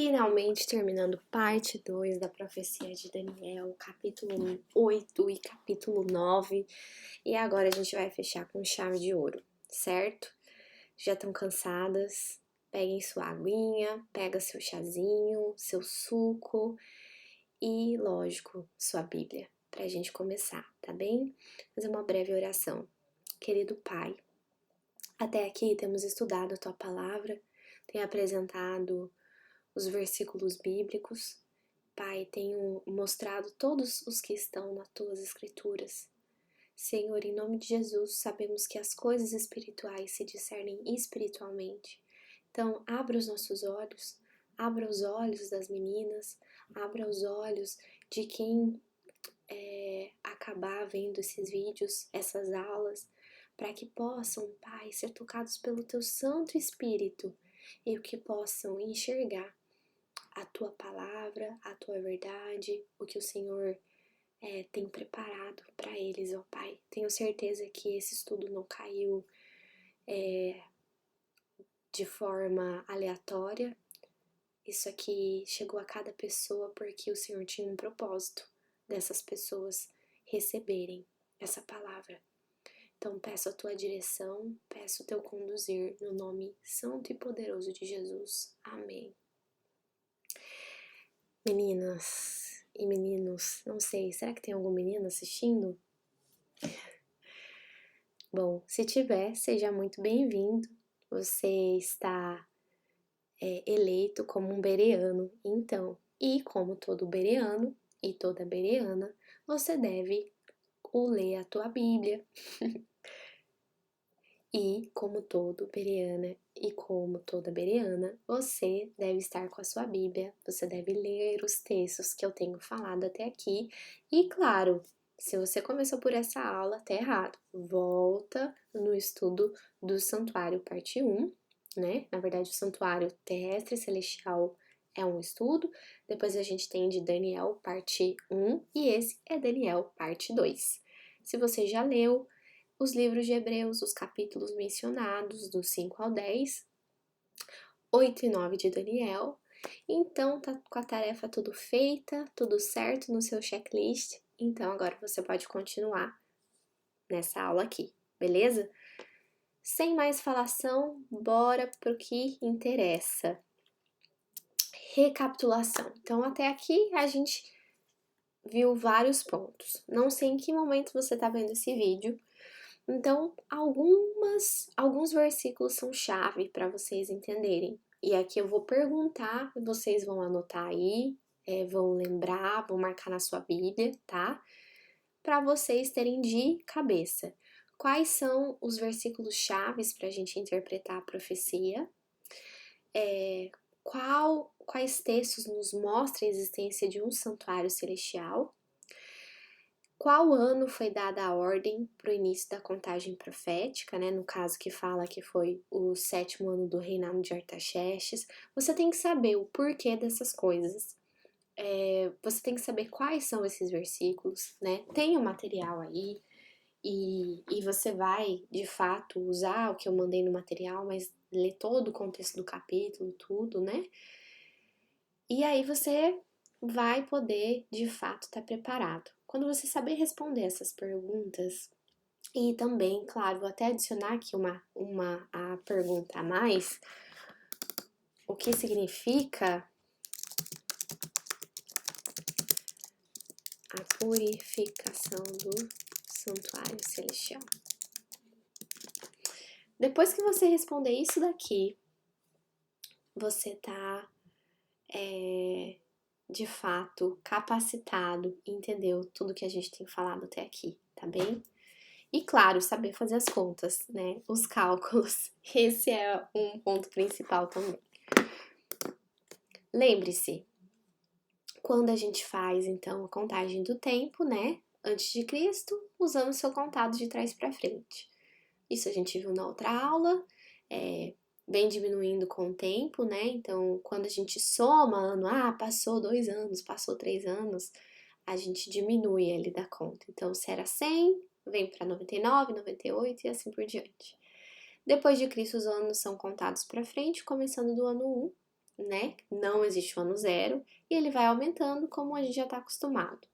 finalmente terminando parte 2 da profecia de Daniel, capítulo 8 e capítulo 9. E agora a gente vai fechar com chave de ouro, certo? Já estão cansadas? Peguem sua aguinha, pega seu chazinho, seu suco e, lógico, sua Bíblia, pra gente começar, tá bem? Fazer uma breve oração. Querido Pai, até aqui temos estudado a Tua Palavra, tem apresentado os versículos bíblicos. Pai, tenho mostrado todos os que estão nas Tuas Escrituras. Senhor, em nome de Jesus, sabemos que as coisas espirituais se discernem espiritualmente. Então, abra os nossos olhos, abra os olhos das meninas, abra os olhos de quem acabar vendo esses vídeos, essas aulas, para que possam, Pai, ser tocados pelo Teu Santo Espírito e que possam enxergar a Tua Palavra, a Tua verdade, o que o Senhor tem preparado para eles, ó Pai. Tenho certeza que esse estudo não caiu de forma aleatória. Isso aqui chegou a cada pessoa porque o Senhor tinha um propósito dessas pessoas receberem essa palavra. Então peço a Tua direção, peço o Teu conduzir no nome santo e poderoso de Jesus. Amém. Meninas e meninos, não sei, será que tem algum menino assistindo? Bom, se tiver, seja muito bem-vindo. Você está eleito como um bereano, então, e como todo bereano e toda bereana, você deve ler a tua Bíblia. E como todo bereana e como toda bereana, você deve estar com a sua Bíblia, você deve ler os textos que eu tenho falado até aqui. E claro, se você começou por essa aula, tá errado. Volta no estudo do Santuário, parte 1, né? Na verdade, o Santuário Terrestre e Celestial é um estudo. Depois a gente tem de Daniel, parte 1, e esse é Daniel, parte 2. Se você já leu os livros de Hebreus, os capítulos mencionados, do 5 ao 10, 8 e 9 de Daniel. Então, tá com a tarefa tudo feita, tudo certo no seu checklist. Então, agora você pode continuar nessa aula aqui, beleza? Sem mais falação, bora pro que interessa. Recapitulação. Então, até aqui a gente viu vários pontos. Não sei em que momento você tá vendo esse vídeo. Então, alguns versículos são chave para vocês entenderem. E aqui eu vou perguntar, vocês vão anotar aí, vão lembrar, vão marcar na sua Bíblia, tá? Para vocês terem de cabeça. Quais são os versículos chaves para a gente interpretar a profecia? Quais textos nos mostram a existência de um santuário celestial? Qual ano foi dada a ordem para o início da contagem profética, né? No caso que fala que foi o 7º ano do reinado de Artaxerxes. Você tem que saber o porquê dessas coisas. Você tem que saber quais são esses versículos, né? Tem o material aí e você vai, de fato, usar o que eu mandei no material, mas ler todo o contexto do capítulo, tudo, né? E aí você vai poder, de fato, estar preparado. Quando você saber responder essas perguntas, e também, claro, vou até adicionar aqui a pergunta a mais, o que significa a purificação do santuário celestial. Depois que você responder isso daqui, você tá de fato capacitado e entendeu tudo que a gente tem falado até aqui, tá bem? E claro, saber fazer as contas, né? Os cálculos. Esse é um ponto principal também. Lembre-se, quando a gente faz então a contagem do tempo, né? Antes de Cristo, usando o seu contado de trás para frente. Isso a gente viu na outra aula, vem diminuindo com o tempo, né? Então, quando a gente soma ano, passou 2 anos, passou 3 anos, a gente diminui ali da conta. Então, se era 100, vem para 99, 98 e assim por diante. Depois de Cristo, os anos são contados para frente, começando do ano 1, né? Não existe o ano zero, e ele vai aumentando como a gente já está acostumado.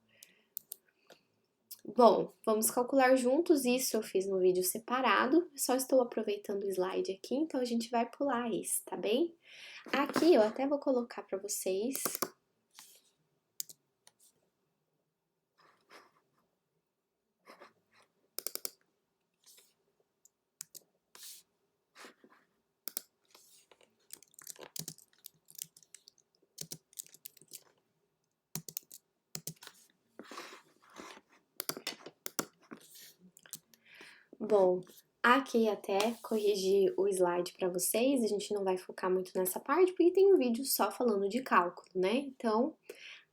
Bom, vamos calcular juntos, isso eu fiz no vídeo separado, só estou aproveitando o slide aqui, então a gente vai pular esse, tá bem? Aqui eu até vou colocar para vocês. Bom, aqui até corrigi o slide para vocês, a gente não vai focar muito nessa parte, porque tem um vídeo só falando de cálculo, né? Então,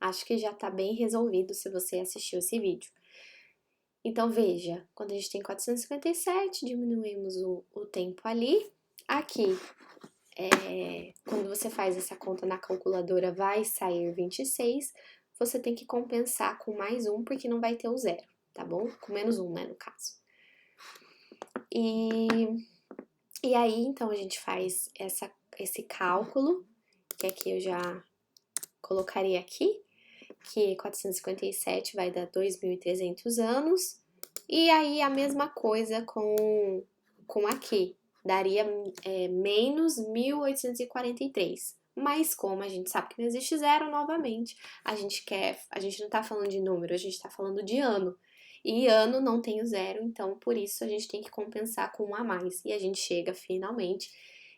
acho que já tá bem resolvido se você assistiu esse vídeo. Então, veja, quando a gente tem 457, diminuímos o tempo ali. Aqui, quando você faz essa conta na calculadora, vai sair 26. Você tem que compensar com mais um, porque não vai ter o zero, tá bom? Com menos um, né, no caso. E aí, então, a gente faz esse cálculo, que aqui eu já colocaria aqui, que 457 vai dar 2.300 anos. E aí, a mesma coisa com aqui, daria menos 1843. Mas como a gente sabe que não existe zero, novamente, a gente não tá falando de número, a gente tá falando de ano. E ano não tem o zero, então por isso a gente tem que compensar com um a mais. E a gente chega finalmente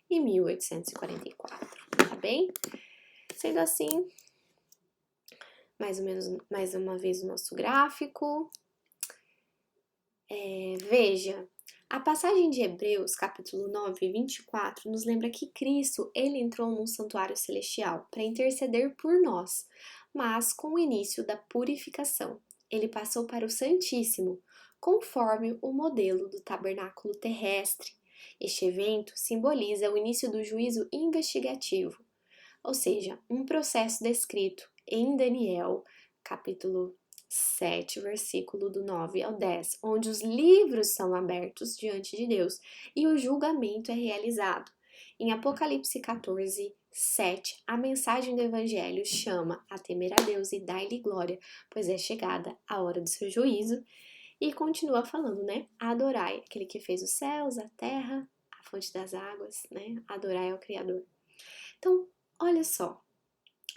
em 1844, tá bem? Sendo assim, mais uma vez o nosso gráfico. Veja, a passagem de Hebreus, capítulo 9, 24, nos lembra que Cristo, ele entrou num santuário celestial para interceder por nós, mas com o início da purificação, ele passou para o Santíssimo, conforme o modelo do tabernáculo terrestre. Este evento simboliza o início do juízo investigativo, ou seja, um processo descrito em Daniel, capítulo 7, versículo do 9 ao 10, onde os livros são abertos diante de Deus e o julgamento é realizado. Em Apocalipse 14, 7, a mensagem do Evangelho chama a temer a Deus e dar-lhe glória, pois é chegada a hora do seu juízo. E continua falando, né? Adorai aquele que fez os céus, a terra, a fonte das águas, né? Adorai ao Criador. Então, olha só,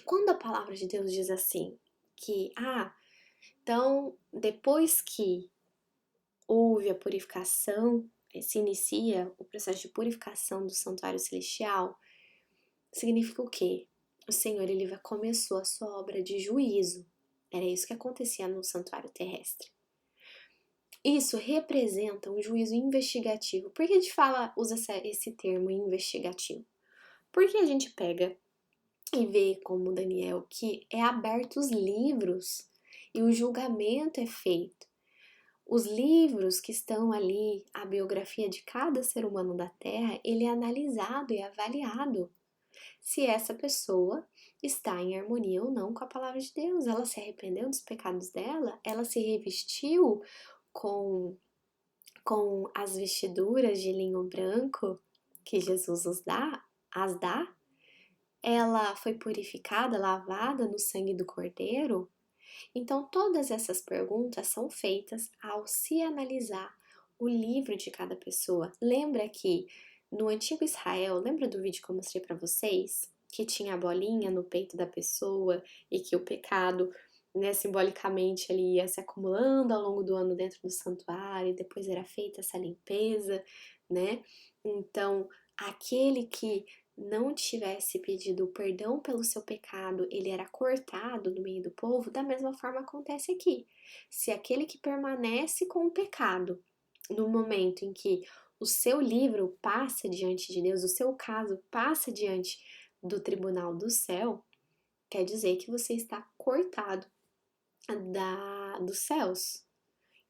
quando a palavra de Deus diz assim, que, então, depois que houve a purificação, se inicia o processo de purificação do santuário celestial, significa o quê? O Senhor, ele começou a sua obra de juízo. Era isso que acontecia no santuário terrestre. Isso representa um juízo investigativo. Por que a gente usa esse termo investigativo? Porque a gente pega e vê como Daniel que é aberto os livros e o julgamento é feito. Os livros que estão ali, a biografia de cada ser humano da Terra, ele é analisado e avaliado se essa pessoa está em harmonia ou não com a palavra de Deus. Ela se arrependeu dos pecados dela, ela se revestiu com as vestiduras de linho branco que Jesus as dá, ela foi purificada, lavada no sangue do Cordeiro? Então, todas essas perguntas são feitas ao se analisar o livro de cada pessoa. Lembra que no antigo Israel, lembra do vídeo que eu mostrei para vocês? Que tinha a bolinha no peito da pessoa e que o pecado, né, simbolicamente, ele ia se acumulando ao longo do ano dentro do santuário e depois era feita essa limpeza, né? Então, aquele que não tivesse pedido perdão pelo seu pecado, ele era cortado no meio do povo, da mesma forma acontece aqui. Se aquele que permanece com o pecado, no momento em que o seu livro passa diante de Deus, o seu caso passa diante do tribunal do céu, quer dizer que você está cortado dos céus.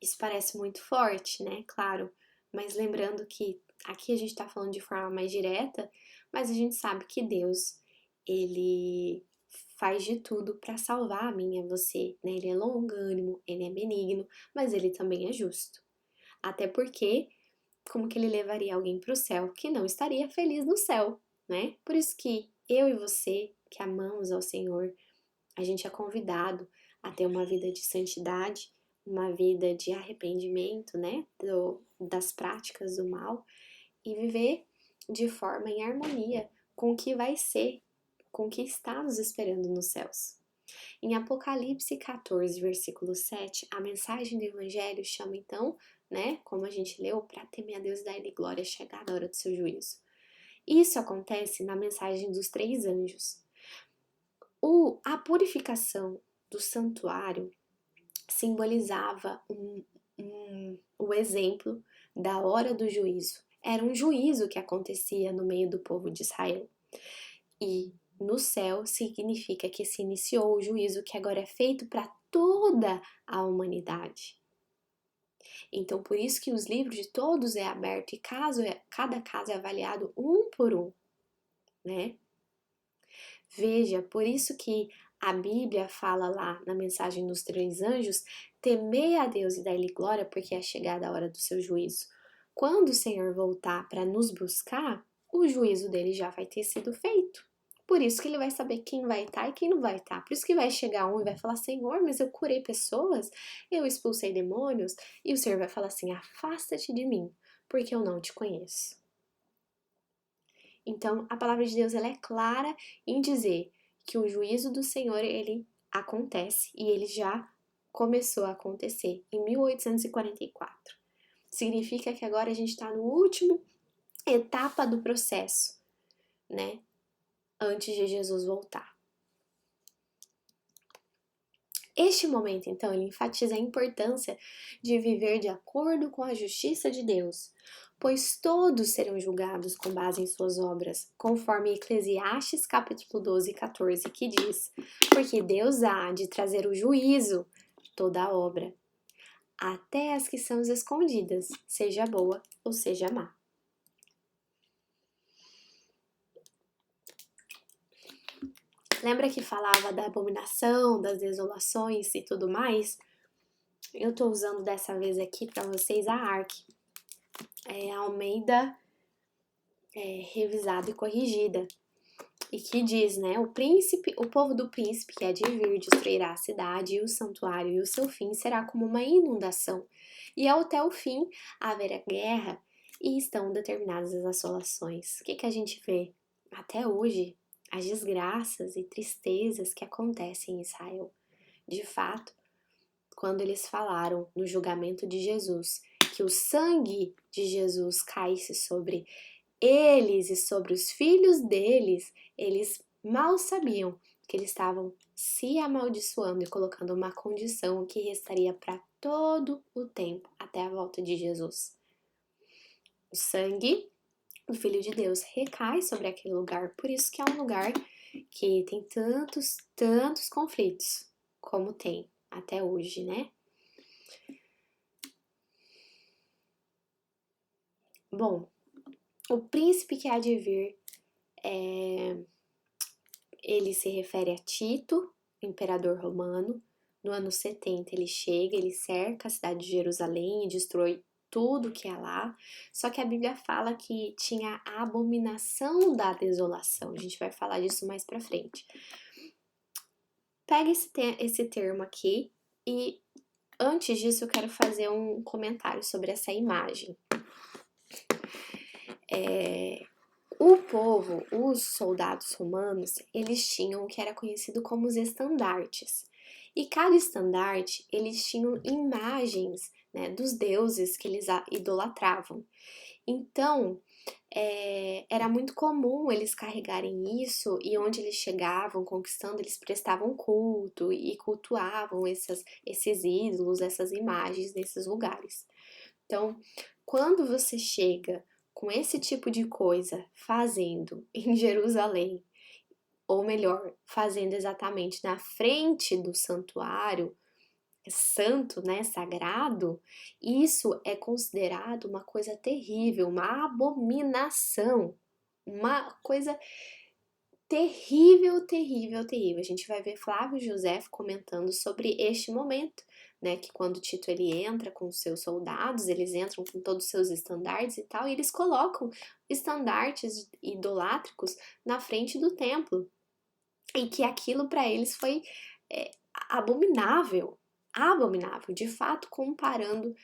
Isso parece muito forte, né? Claro, mas lembrando que aqui a gente está falando de forma mais direta, mas a gente sabe que Deus, ele faz de tudo para salvar a mim e a você, né? Ele é longânimo, ele é benigno, mas ele também é justo. Até porque, como que ele levaria alguém para o céu que não estaria feliz no céu, né? Por isso que eu e você que amamos ao Senhor, a gente é convidado a ter uma vida de santidade, uma vida de arrependimento, né, das práticas do mal e viver de forma em harmonia com o que vai ser, com o que está nos esperando nos céus. Em Apocalipse 14, versículo 7, a mensagem do Evangelho chama então, né, como a gente leu, para temer a Deus e dar-lhe glória, chegada a hora do seu juízo. Isso acontece na mensagem dos 3 anjos. A purificação do santuário simbolizava o exemplo da hora do juízo. Era um juízo que acontecia no meio do povo de Israel. E no céu significa que se iniciou o juízo que agora é feito para toda a humanidade. Então, por isso que os livros de todos é aberto e cada caso é avaliado um por um, né? Veja, por isso que a Bíblia fala lá na mensagem dos 3 anjos, temei a Deus e dai-lhe glória, porque é chegada a hora do seu juízo. Quando o Senhor voltar para nos buscar, o juízo dele já vai ter sido feito. Por isso que ele vai saber quem vai estar e quem não vai estar. Por isso que vai chegar um e vai falar, Senhor, mas eu curei pessoas, eu expulsei demônios, e o Senhor vai falar assim, afasta-te de mim, porque eu não te conheço. Então, a palavra de Deus ela é clara em dizer que o juízo do Senhor ele acontece e ele já começou a acontecer em 1844. Significa que agora a gente está no último etapa do processo, né? Antes de Jesus voltar. Este momento, então, ele enfatiza a importância de viver de acordo com a justiça de Deus, pois todos serão julgados com base em suas obras, conforme Eclesiastes capítulo 12 e 14, que diz, porque Deus há de trazer o juízo, toda a obra, até as que são escondidas, seja boa ou seja má. Lembra que falava da abominação, das desolações e tudo mais? Eu tô usando dessa vez aqui para vocês a ARC, a Almeida revisada e corrigida, e que diz, né, o povo do príncipe que há de vir destruirá a cidade e o santuário, e o seu fim será como uma inundação, e até o fim haverá guerra, e estão determinadas as assolações. O que a gente vê? Até hoje, as desgraças e tristezas que acontecem em Israel. De fato, quando eles falaram no julgamento de Jesus, que o sangue de Jesus caísse sobre eles e sobre os filhos deles, eles mal sabiam que eles estavam se amaldiçoando e colocando uma condição que restaria para todo o tempo até a volta de Jesus. O sangue do Filho de Deus recai sobre aquele lugar, por isso que é um lugar que tem tantos conflitos como tem até hoje, né? Bom, o príncipe que há de vir, ele se refere a Tito, imperador romano. No ano 70 ele chega, ele cerca a cidade de Jerusalém e destrói tudo que é lá. Só que a Bíblia fala que tinha a abominação da desolação. A gente vai falar disso mais pra frente. Pega esse termo aqui e antes disso eu quero fazer um comentário sobre essa imagem. O povo, os soldados romanos, eles tinham o que era conhecido como os estandartes. E cada estandarte, eles tinham imagens, né, dos deuses que eles idolatravam. Então, era muito comum eles carregarem isso e onde eles chegavam conquistando, eles prestavam culto e cultuavam esses ídolos, essas imagens nesses lugares. Então, quando você chega com esse tipo de coisa fazendo em Jerusalém, ou melhor, fazendo exatamente na frente do santuário santo, né, sagrado, isso é considerado uma coisa terrível, uma abominação, uma coisa terrível. A gente vai ver Flávio José comentando sobre este momento, né, que quando Tito ele entra com os seus soldados, eles entram com todos os seus estandartes e tal, e eles colocam estandartes idolátricos na frente do templo, e que aquilo para eles foi abominável, abominável, de fato, comparando,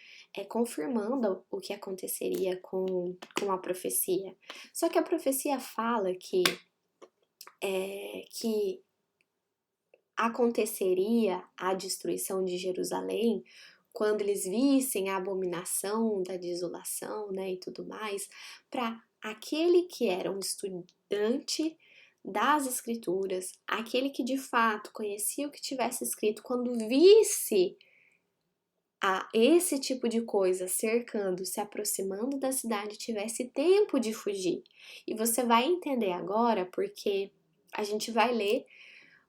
confirmando o que aconteceria com a profecia. Só que a profecia fala que aconteceria a destruição de Jerusalém quando eles vissem a abominação da desolação, né, e tudo mais, para aquele que era um estudante das escrituras, aquele que de fato conhecia o que tivesse escrito, quando visse esse tipo de coisa cercando, se aproximando da cidade, tivesse tempo de fugir. E você vai entender agora porque a gente vai ler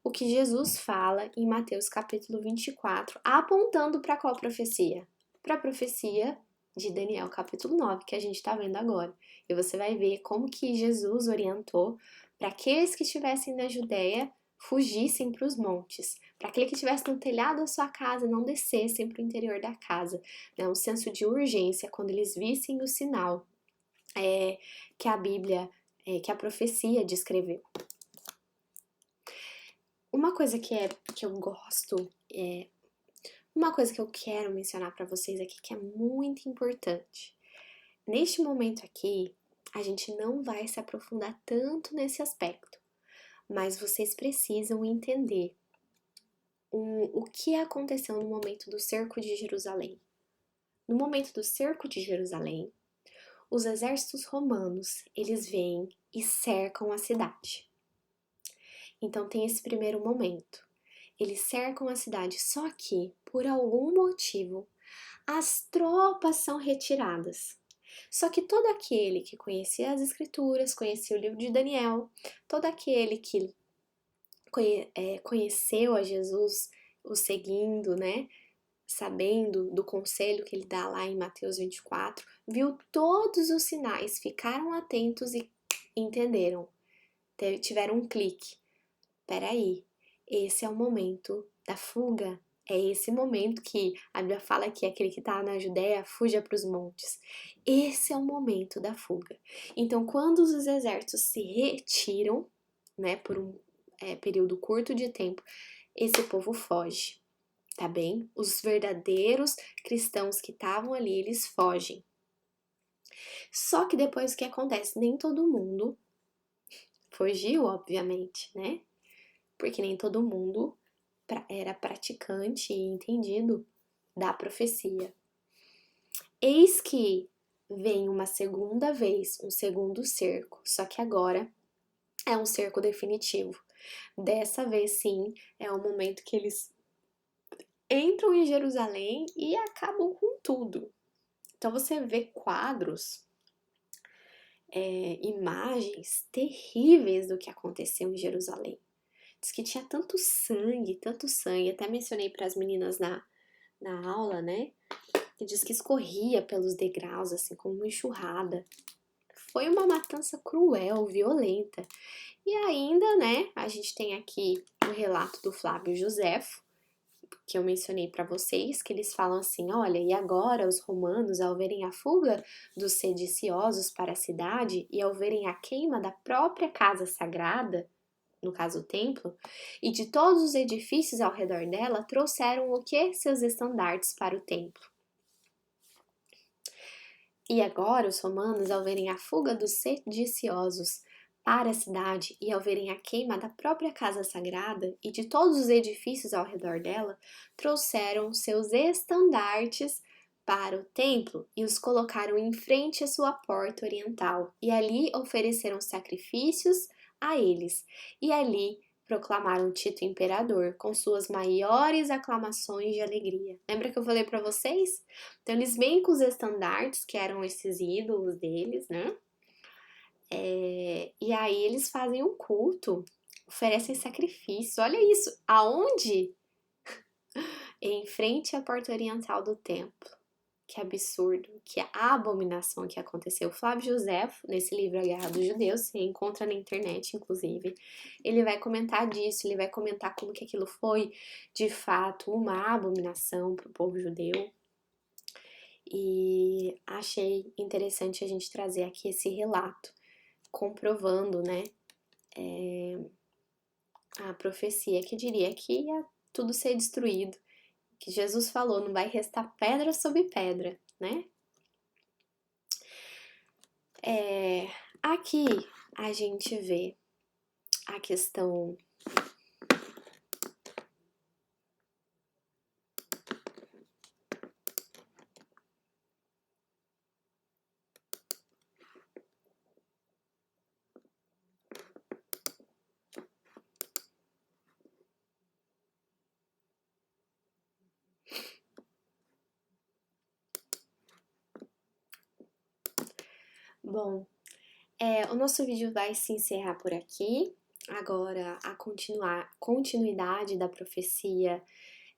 o que Jesus fala em Mateus capítulo 24, apontando para qual profecia? Para a profecia de Daniel capítulo 9, que a gente está vendo agora. E você vai ver como que Jesus orientou para aqueles que estivessem na Judéia fugissem para os montes, para aquele que estivesse no telhado da sua casa não descessem para o interior da casa, né? Um senso de urgência quando eles vissem o sinal que a Bíblia, que a profecia descreveu. Uma coisa que eu gosto, uma coisa que eu quero mencionar para vocês aqui que é muito importante. Neste momento aqui, a gente não vai se aprofundar tanto nesse aspecto, mas vocês precisam entender o que aconteceu no momento do cerco de Jerusalém. No momento do cerco de Jerusalém, os exércitos romanos, eles vêm e cercam a cidade. Então tem esse primeiro momento. Eles cercam a cidade, só que, por algum motivo, as tropas são retiradas. Só que todo aquele que conhecia as escrituras, conhecia o livro de Daniel, todo aquele que conheceu a Jesus, o seguindo, né, sabendo do conselho que ele dá lá em Mateus 24, viu todos os sinais, ficaram atentos e entenderam, tiveram um clique. Peraí, esse é o momento da fuga. É esse momento que a Bíblia fala que aquele que está na Judéia fuja para os montes. Esse é o momento da fuga. Então, quando os exércitos se retiram, né, por um período curto de tempo, esse povo foge, tá bem? Os verdadeiros cristãos que estavam ali, eles fogem. Só que depois o que acontece? Nem todo mundo fugiu, obviamente, né? Porque nem todo mundo era praticante e entendido da profecia. Eis que vem uma segunda vez, um segundo cerco, só que agora é um cerco definitivo. Dessa vez, sim, é o momento que eles entram em Jerusalém e acabam com tudo. Então você vê quadros, imagens terríveis do que aconteceu em Jerusalém. Diz que tinha tanto sangue, até mencionei para as meninas na aula, né? Que diz que escorria pelos degraus, assim, como uma enxurrada. Foi uma matança cruel, violenta. E ainda, né, a gente tem aqui o relato do Flávio Joséfo, que eu mencionei para vocês, que eles falam assim, olha, e agora os romanos, ao verem a fuga dos sediciosos para a cidade e ao verem a queima da própria casa sagrada, no caso o templo, e de todos os edifícios ao redor dela, trouxeram o que? Seus estandartes para o templo. E agora os romanos, ao verem a fuga dos sediciosos para a cidade e ao verem a queima da própria casa sagrada e de todos os edifícios ao redor dela, trouxeram seus estandartes para o templo e os colocaram em frente à sua porta oriental, e ali ofereceram sacrifícios a eles, e ali proclamaram Tito imperador com suas maiores aclamações de alegria. Lembra que eu falei para vocês? Então eles vêm com os estandartes, que eram esses ídolos deles, né? E aí eles fazem um culto, oferecem sacrifício. Olha isso, aonde? Em frente à porta oriental do templo. que absurdo, que a abominação que aconteceu. Flávio Josefo, nesse livro A Guerra dos Judeus, você encontra na internet, inclusive, ele vai comentar disso, ele vai comentar como que aquilo foi, de fato, uma abominação para o povo judeu. E achei interessante a gente trazer aqui esse relato, comprovando, né, a profecia que diria que ia tudo ser destruído, que Jesus falou, não vai restar pedra sobre pedra, né? Aqui a gente vê a questão bom, o nosso vídeo vai se encerrar por aqui. Agora, a continuidade da profecia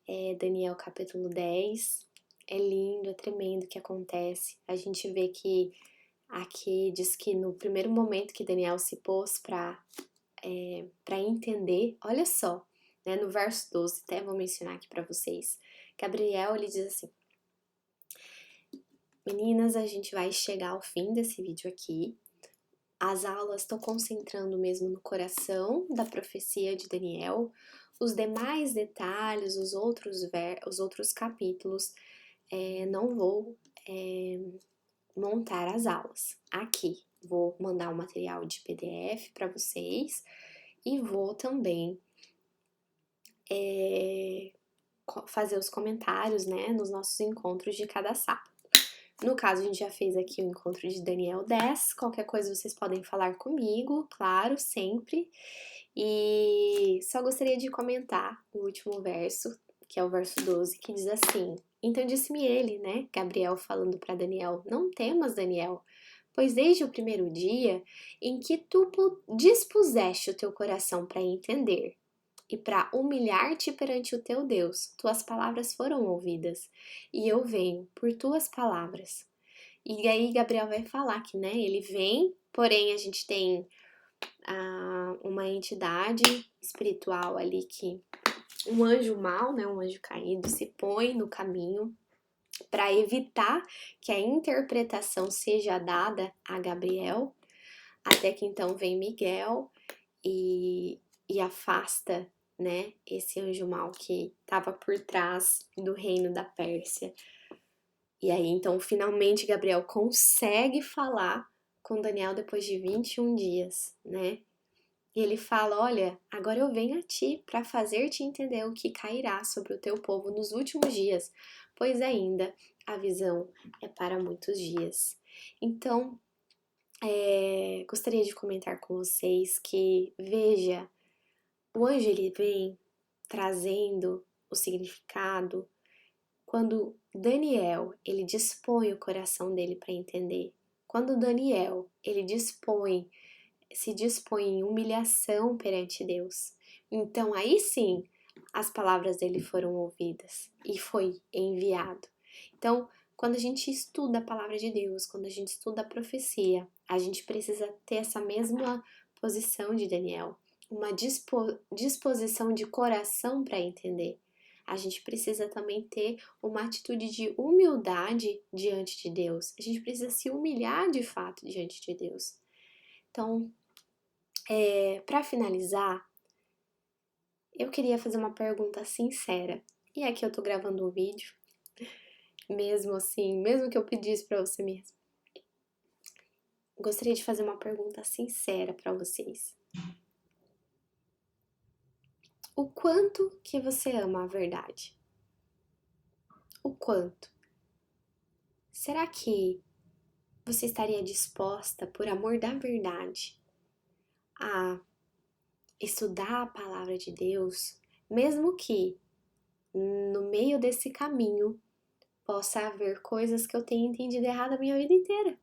é Daniel capítulo 10. É lindo, é tremendo o que acontece. A gente vê que aqui diz que no primeiro momento que Daniel se pôs para entender, olha só, né, no verso 12, até vou mencionar aqui para vocês. Gabriel, ele diz assim: meninas, a gente vai chegar ao fim desse vídeo aqui. As aulas estou concentrando mesmo no coração da profecia de Daniel. Os demais detalhes, os outros capítulos, não vou montar as aulas aqui. Vou mandar o material de PDF para vocês e vou também fazer os comentários, né, nos nossos encontros de cada sábado. No caso, a gente já fez aqui o encontro de Daniel 10. Qualquer coisa vocês podem falar comigo, claro, sempre. E só gostaria de comentar o último verso, que é o verso 12, que diz assim: então disse-me ele, né, Gabriel falando para Daniel: não temas, Daniel, pois desde o primeiro dia em que tu dispuseste o teu coração para entender e para humilhar-te perante o teu Deus, tuas palavras foram ouvidas, e eu venho por tuas palavras. E aí Gabriel vai falar que, né, ele vem, porém a gente tem uma entidade espiritual ali que um anjo mau, né, um anjo caído, se põe no caminho para evitar que a interpretação seja dada a Gabriel, até que então vem Miguel e afasta, né, esse anjo mau que estava por trás do reino da Pérsia. E aí, então, finalmente Gabriel consegue falar com Daniel depois de 21 dias, né? E ele fala: olha, agora eu venho a ti para fazer-te entender o que cairá sobre o teu povo nos últimos dias, pois ainda a visão é para muitos dias. Então, gostaria de comentar com vocês que, veja, o anjo ele vem trazendo o significado quando Daniel ele dispõe o coração dele para entender. Quando Daniel ele se dispõe em humilhação perante Deus. Então aí sim as palavras dele foram ouvidas e foi enviado. Então, quando a gente estuda a palavra de Deus, quando a gente estuda a profecia, a gente precisa ter essa mesma posição de Daniel, uma disposição de coração para entender. A gente precisa também ter uma atitude de humildade diante de Deus. A gente precisa se humilhar de fato diante de Deus. Então, para finalizar, eu queria fazer uma pergunta sincera. E aqui eu tô gravando um vídeo, mesmo assim, mesmo que eu pedisse para você mesmo. Gostaria de fazer uma pergunta sincera para vocês. O quanto que você ama a verdade? O quanto? Será que você estaria disposta, por amor da verdade, a estudar a palavra de Deus, mesmo que no meio desse caminho possa haver coisas que eu tenha entendido errado a minha vida inteira?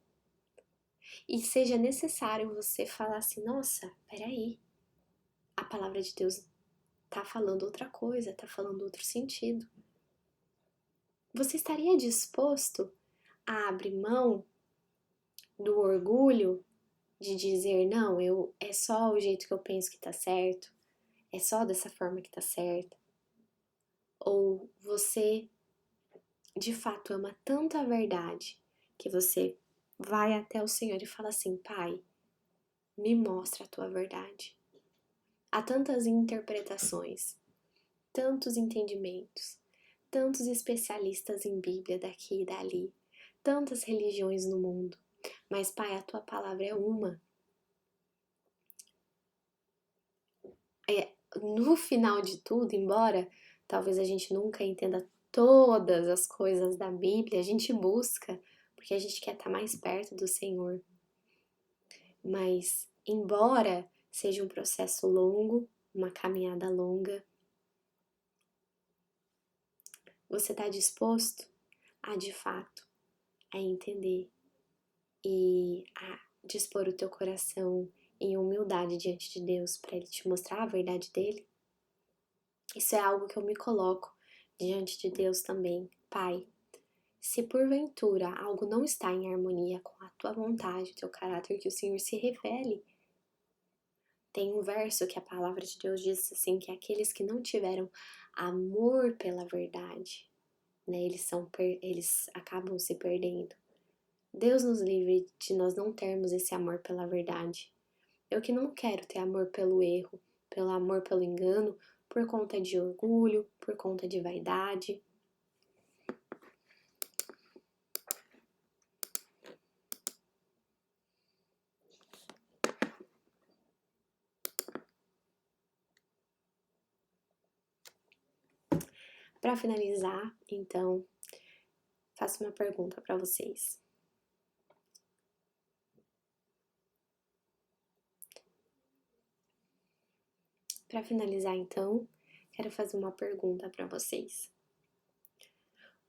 E seja necessário você falar assim: nossa, peraí, a palavra de Deus tá falando outra coisa, tá falando outro sentido. Você estaria disposto a abrir mão do orgulho de dizer, não, é só o jeito que eu penso que tá certo, é só dessa forma que tá certo? Ou você de fato ama tanto a verdade que você vai até o Senhor e fala assim, Pai, me mostra a tua verdade. Há tantas interpretações, tantos entendimentos, tantos especialistas em Bíblia daqui e dali, tantas religiões no mundo. Mas, Pai, a tua palavra é uma. No final de tudo, embora talvez a gente nunca entenda todas as coisas da Bíblia, a gente busca, porque a gente quer estar mais perto do Senhor. Mas, embora seja um processo longo, uma caminhada longa, você está disposto a, de fato, a entender e a dispor o teu coração em humildade diante de Deus para Ele te mostrar a verdade dele? Isso é algo que eu me coloco diante de Deus também. Pai, se porventura algo não está em harmonia com a tua vontade, o teu caráter, que o Senhor se revele. Tem um verso que a palavra de Deus diz assim, que aqueles que não tiveram amor pela verdade, né, eles acabam se perdendo. Deus nos livre de nós não termos esse amor pela verdade. Eu que não quero ter amor pelo erro, pelo amor pelo engano, por conta de orgulho, por conta de vaidade. Para finalizar, então, faço uma pergunta para vocês. Para finalizar, então, quero fazer uma pergunta para vocês.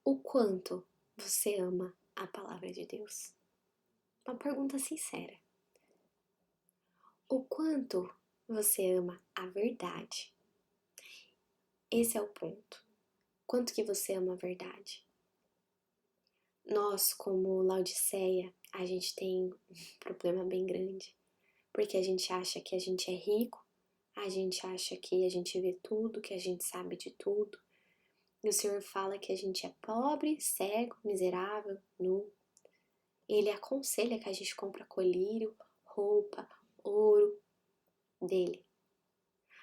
O quanto você ama a palavra de Deus? Uma pergunta sincera. O quanto você ama a verdade? Esse é o ponto. Quanto que você ama a verdade? Nós, como Laodiceia, a gente tem um problema bem grande, porque a gente acha que a gente é rico, a gente acha que a gente vê tudo, que a gente sabe de tudo. E o Senhor fala que a gente é pobre, cego, miserável, nu. Ele aconselha que a gente compra colírio, roupa, ouro dele.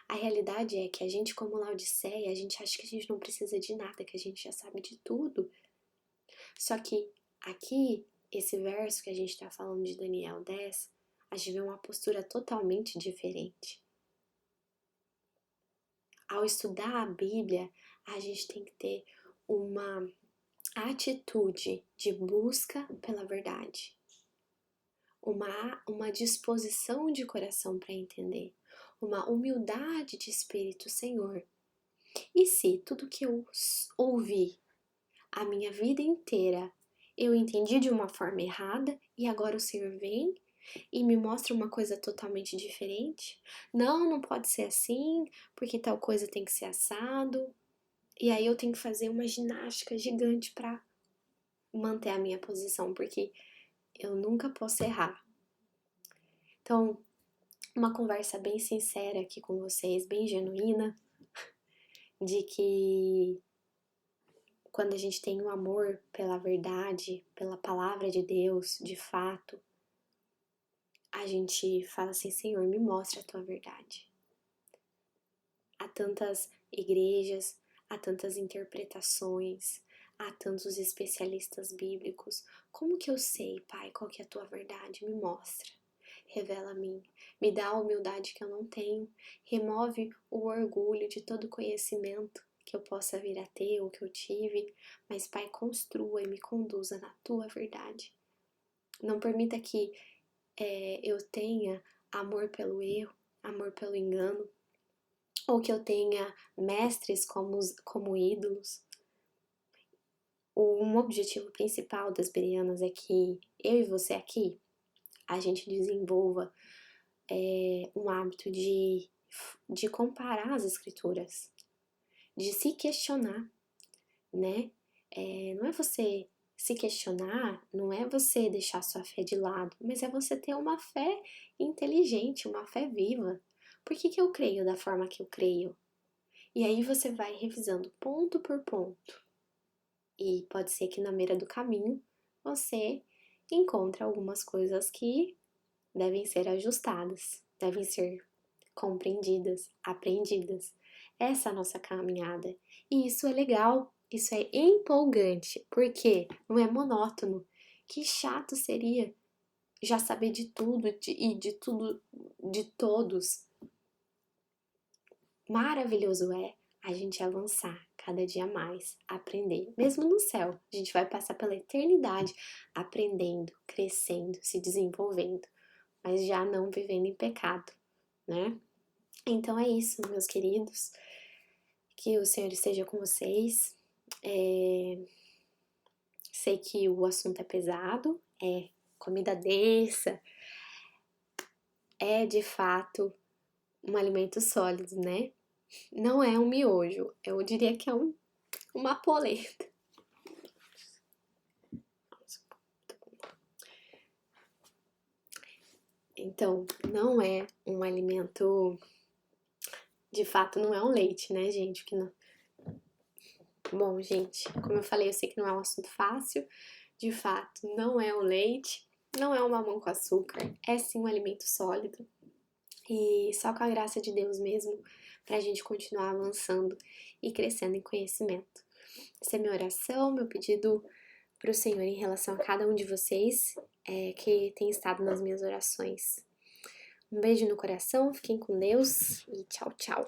A realidade é que a gente, como Laodiceia, a gente acha que a gente não precisa de nada, que a gente já sabe de tudo. Só que aqui, esse verso que a gente está falando de Daniel 10, a gente vê uma postura totalmente diferente. Ao estudar a Bíblia, a gente tem que ter uma atitude de busca pela verdade, uma disposição de coração para entender, uma humildade de espírito, Senhor. E se tudo que eu ouvi a minha vida inteira eu entendi de uma forma errada e agora o Senhor vem e me mostra uma coisa totalmente diferente? Não, não pode ser assim, porque tal coisa tem que ser assado. E aí eu tenho que fazer uma ginástica gigante para manter a minha posição, porque eu nunca posso errar. Então, uma conversa bem sincera aqui com vocês, bem genuína, de que quando a gente tem um amor pela verdade, pela palavra de Deus, de fato, a gente fala assim, Senhor, me mostra a tua verdade. Há tantas igrejas, há tantas interpretações, há tantos especialistas bíblicos. Como que eu sei, Pai, qual que é a tua verdade? Me mostra. Revela a mim. Me dá a humildade que eu não tenho. Remove o orgulho de todo conhecimento que eu possa vir a ter ou que eu tive. Mas, Pai, construa e me conduza na tua verdade. Não permita que eu tenha amor pelo erro, amor pelo engano, ou que eu tenha mestres como ídolos. Um objetivo principal das Bereanas é que eu e você aqui, a gente desenvolva um hábito de comparar as escrituras, de se questionar, né? Não é você se questionar, não é você deixar sua fé de lado, mas é você ter uma fé inteligente, uma fé viva. Por que eu creio da forma que eu creio? E aí você vai revisando ponto por ponto. E pode ser que na beira do caminho você encontre algumas coisas que devem ser ajustadas, devem ser compreendidas, aprendidas. Essa é a nossa caminhada. E isso é legal, isso é empolgante, porque não é monótono. Que chato seria já saber de tudo e de tudo de todos. Maravilhoso é a gente avançar cada dia mais, aprender. Mesmo no céu, a gente vai passar pela eternidade aprendendo, crescendo, se desenvolvendo, mas já não vivendo em pecado, né? Então é isso, meus queridos. Que o Senhor esteja com vocês. Sei que o assunto é pesado, comida dessa, é de fato um alimento sólido, né? Não é um miojo, eu diria que é uma polenta. Então, não é um alimento, de fato, não é um leite, né, gente? Que não... Bom, gente, como eu falei, eu sei que não é um assunto fácil, de fato, não é um leite, não é um mamão com açúcar, é sim um alimento sólido. E só com a graça de Deus mesmo, pra gente continuar avançando e crescendo em conhecimento. Essa é minha oração, meu pedido pro Senhor em relação a cada um de vocês que tem estado nas minhas orações. Um beijo no coração, fiquem com Deus e tchau, tchau.